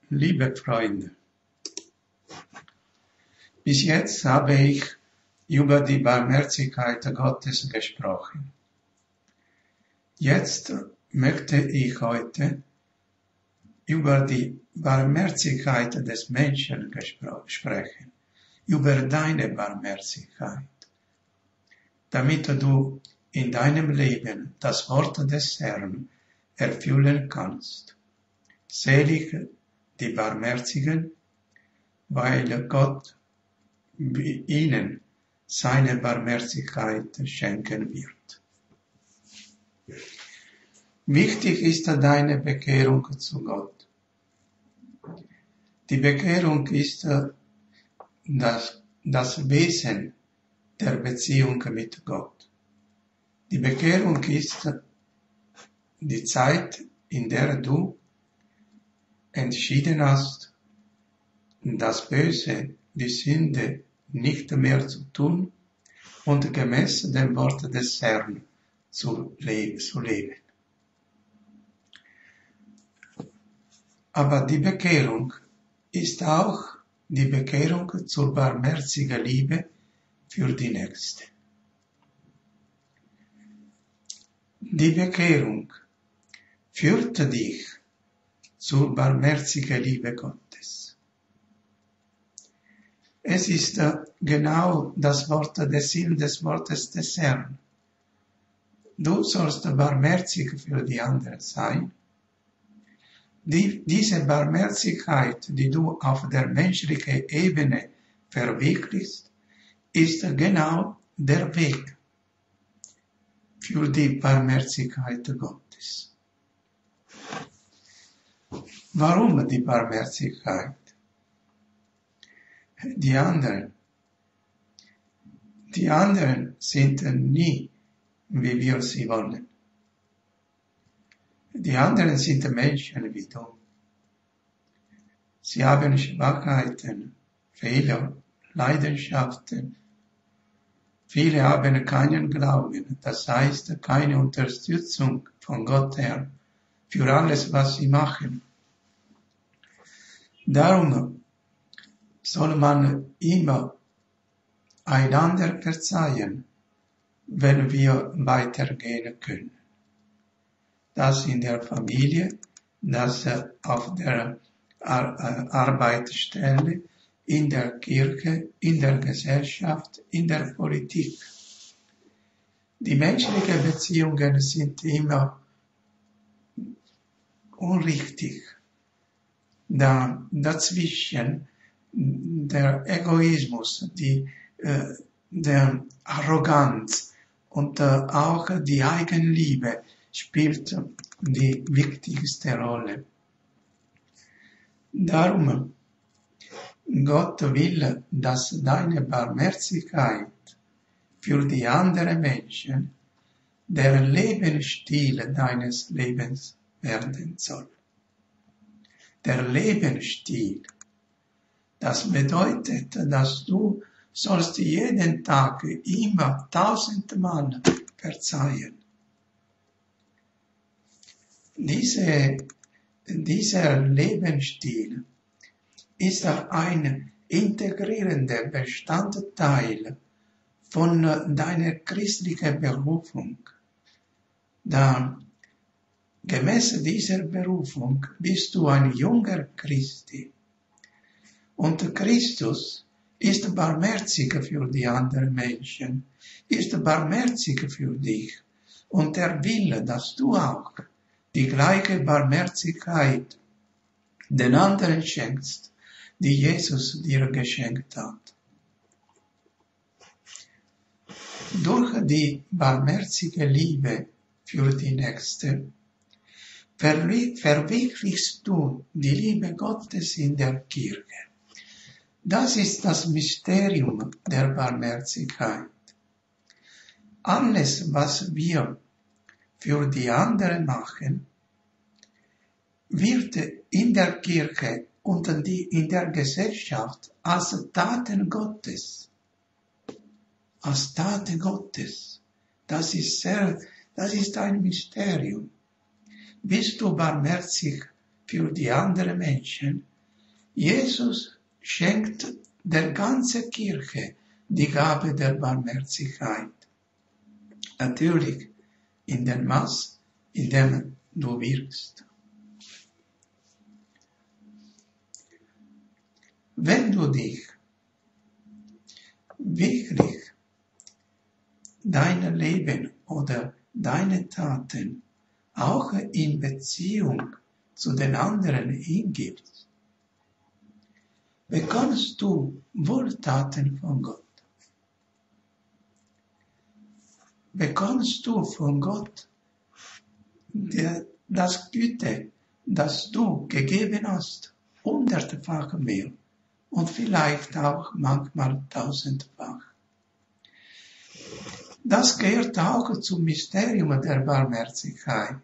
Liebe Freunde, bis jetzt habe ich über die Barmherzigkeit Gottes gesprochen. Jetzt möchte ich heute über die Barmherzigkeit des Menschen sprechen, über deine Barmherzigkeit, damit du in deinem Leben das Wort des Herrn erfüllen kannst. Selig die Barmherzigen, weil Gott ihnen seine Barmherzigkeit schenken wird. Wichtig ist deine Bekehrung zu Gott. Die Bekehrung ist das Wesen der Beziehung mit Gott. Die Bekehrung ist die Zeit, in der du entschieden hast, das Böse, die Sünde nicht mehr zu tun und gemäß dem Wort des Herrn zu leben. Aber die Bekehrung ist auch die Bekehrung zur barmherzigen Liebe für die Nächste. Die Bekehrung führt dich zur barmherzigen Liebe Gottes. Es ist genau das Wort des Sinn des Wortes des Herrn. Du sollst barmherzig für die anderen sein. Diese Barmherzigkeit, die du auf der menschlichen Ebene verwirklichst, ist genau der Weg für die Barmherzigkeit Gottes. Warum die Barmherzigkeit? Die anderen sind nie, wie wir sie wollen. Die anderen sind Menschen wie du. Sie haben Schwachheiten, Fehler, Leidenschaften. Viele haben keinen Glauben, das heißt keine Unterstützung von Gott her für alles, was sie machen. Darum soll man immer einander verzeihen, wenn wir weitergehen können. Das in der Familie, das auf der Arbeitsstelle, in der Kirche, in der Gesellschaft, in der Politik. Die menschlichen Beziehungen sind immer unrichtig. Dazwischen der Egoismus, der Arroganz und auch die Eigenliebe spielt die wichtigste Rolle. Darum, Gott will, dass deine Barmherzigkeit für die anderen Menschen der Lebensstil deines Lebens werden soll. Der Lebensstil, das bedeutet, dass du sollst jeden Tag immer 1000-mal verzeihen. Dieser Lebensstil ist ein integrierender Bestandteil von deiner christlichen Berufung. Da gemäß dieser Berufung bist du ein junger Christi. Und Christus ist barmherzig für die anderen Menschen, ist barmherzig für dich. Und er will, dass du auch die gleiche Barmherzigkeit den anderen schenkst, die Jesus dir geschenkt hat. Durch die barmherzige Liebe für die Nächste verwirklichst du die Liebe Gottes in der Kirche. Das ist das Mysterium der Barmherzigkeit. Alles, was wir für die anderen machen, wird in der Kirche und in der Gesellschaft als Taten Gottes. Als Taten Gottes. Das ist ein Mysterium. Bist du barmherzig für die anderen Menschen, Jesus schenkt der ganzen Kirche die Gabe der Barmherzigkeit. Natürlich in dem Maß, in dem du wirkst. Wenn du dich wirklich dein Leben oder deine Taten auch in Beziehung zu den anderen hingibst, bekommst du Wohltaten von Gott. Bekommst du von Gott das Güte, das du gegeben hast, 100-fach mehr und vielleicht auch manchmal 1000-fach. Das gehört auch zum Mysterium der Barmherzigkeit.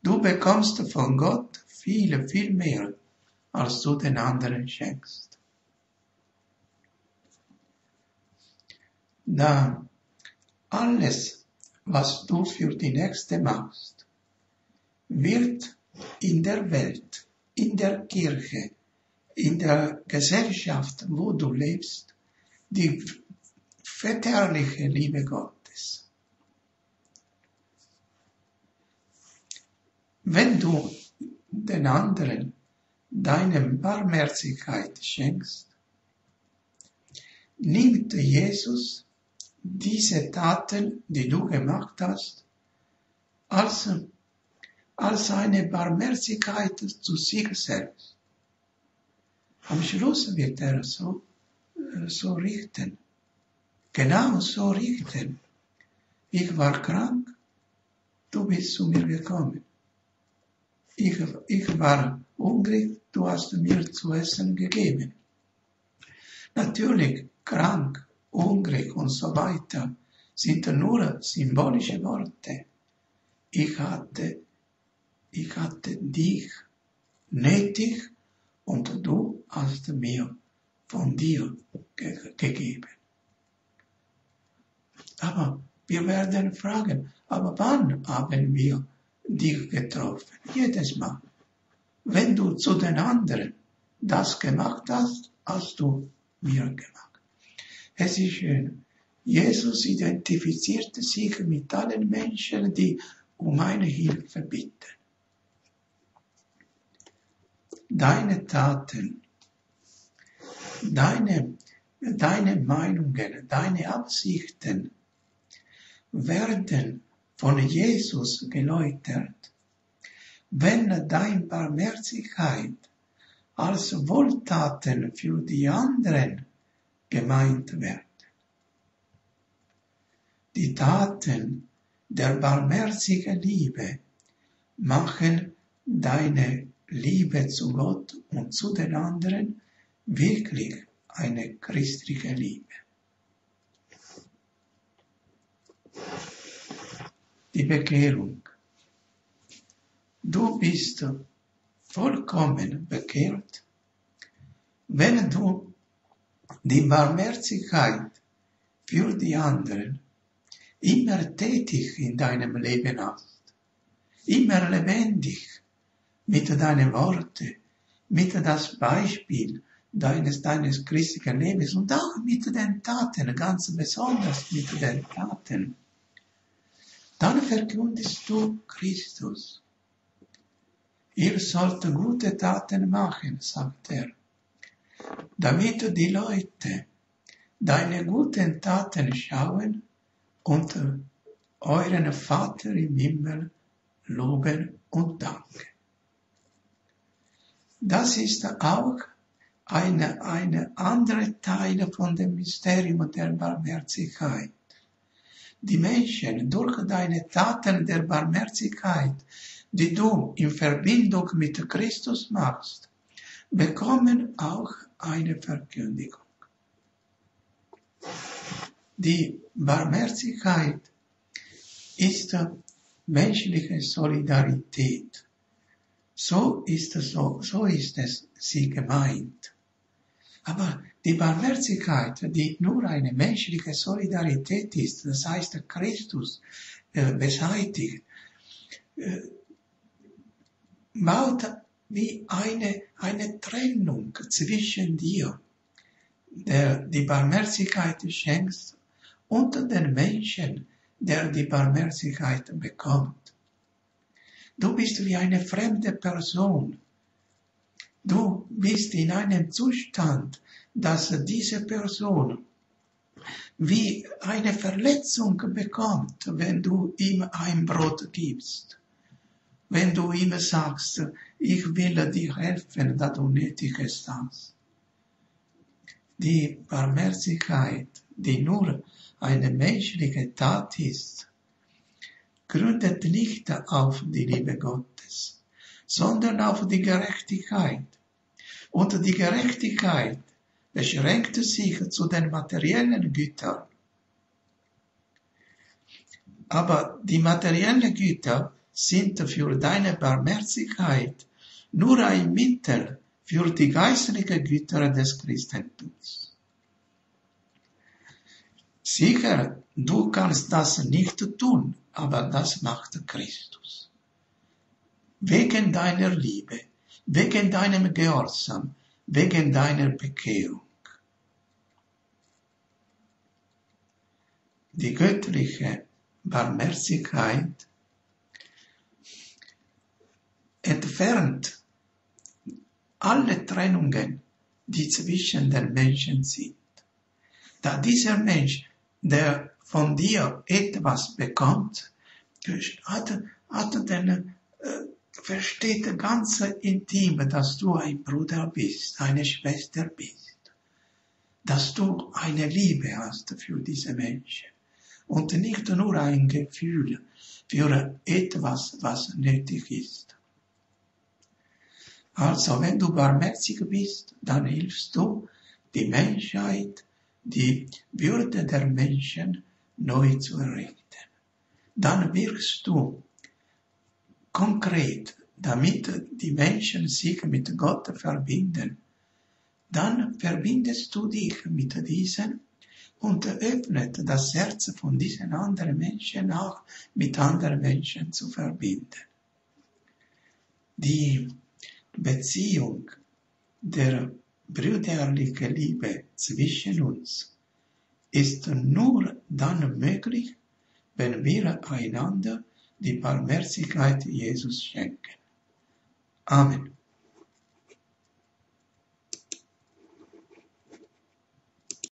Du bekommst von Gott viel, viel mehr, als du den anderen schenkst. Da alles, was du für die Nächste machst, wird in der Welt, in der Kirche, in der Gesellschaft, wo du lebst, die väterliche Liebe Gottes. Wenn du den anderen deine Barmherzigkeit schenkst, nimmt Jesus diese Taten, die du gemacht hast, als eine Barmherzigkeit zu sich selbst. Am Schluss wird er so richten. Genau so richten. Ich war krank, du bist zu mir gekommen. Ich war hungrig, du hast mir zu essen gegeben. Natürlich, krank, hungrig und so weiter sind nur symbolische Worte. Ich hatte dich nötig und du hast mir von dir gegeben. Aber wir werden fragen, aber wann haben wir dich getroffen? Jedes Mal. Wenn du zu den anderen das gemacht hast, hast du mir gemacht. Es ist schön. Jesus identifizierte sich mit allen Menschen, die um eine Hilfe bitten. Deine Taten, deine Meinungen, deine Absichten werden von Jesus geläutert, wenn deine Barmherzigkeit als Wohltaten für die anderen gemeint wird. Die Taten der barmherzigen Liebe machen deine Liebe zu Gott und zu den anderen wirklich eine christliche Liebe. Die Bekehrung. Du bist vollkommen bekehrt, wenn du die Barmherzigkeit für die anderen immer tätig in deinem Leben hast, immer lebendig mit deinen Worten, mit das Beispiel deines christlichen Lebens und auch mit den Taten, ganz besonders mit den Taten. Dann verkündest du Christus. Ihr sollt gute Taten machen, sagt er, damit die Leute deine guten Taten schauen und euren Vater im Himmel loben und danken. Das ist auch eine andere Teil von dem Mysterium der Barmherzigkeit. Die Menschen durch deine Taten der Barmherzigkeit, die du in Verbindung mit Christus machst, bekommen auch eine Verkündigung. Die Barmherzigkeit ist menschliche Solidarität. So ist es sie gemeint. Aber die Barmherzigkeit, die nur eine menschliche Solidarität ist, das heißt Christus beseitigt, baut wie eine Trennung zwischen dir, der die Barmherzigkeit schenkt, und den Menschen, der die Barmherzigkeit bekommt. Du bist wie eine fremde Person. Du bist in einem Zustand, dass diese Person wie eine Verletzung bekommt, wenn du ihm ein Brot gibst. Wenn du ihm sagst, ich will dir helfen, da du nötig hast. Die Barmherzigkeit, die nur eine menschliche Tat ist, gründet nicht auf die Liebe Gottes, sondern auf die Gerechtigkeit. Und die Gerechtigkeit beschränkt sich zu den materiellen Gütern. Aber die materiellen Güter sind für deine Barmherzigkeit nur ein Mittel für die geistlichen Güter des Christentums. Sicher, du kannst das nicht tun, aber das macht Christus. Wegen deiner Liebe, wegen deinem Gehorsam, wegen deiner Bekehrung. Die göttliche Barmherzigkeit entfernt alle Trennungen, die zwischen den Menschen sind. Da dieser Mensch, der von dir etwas bekommt, versteht ganz intim, dass du ein Bruder bist, eine Schwester bist, dass du eine Liebe hast für diese Menschen und nicht nur ein Gefühl für etwas, was nötig ist. Also, wenn du barmherzig bist, dann hilfst du die Menschheit, die Würde der Menschen neu zu errichten. Dann wirkst du konkret, damit die Menschen sich mit Gott verbinden. Dann verbindest du dich mit diesen und öffnet das Herz von diesen anderen Menschen auch mit anderen Menschen zu verbinden. Die Beziehung der brüderlichen Liebe zwischen uns ist nur dann möglich, wenn wir einander die Barmherzigkeit Jesus schenken. Amen.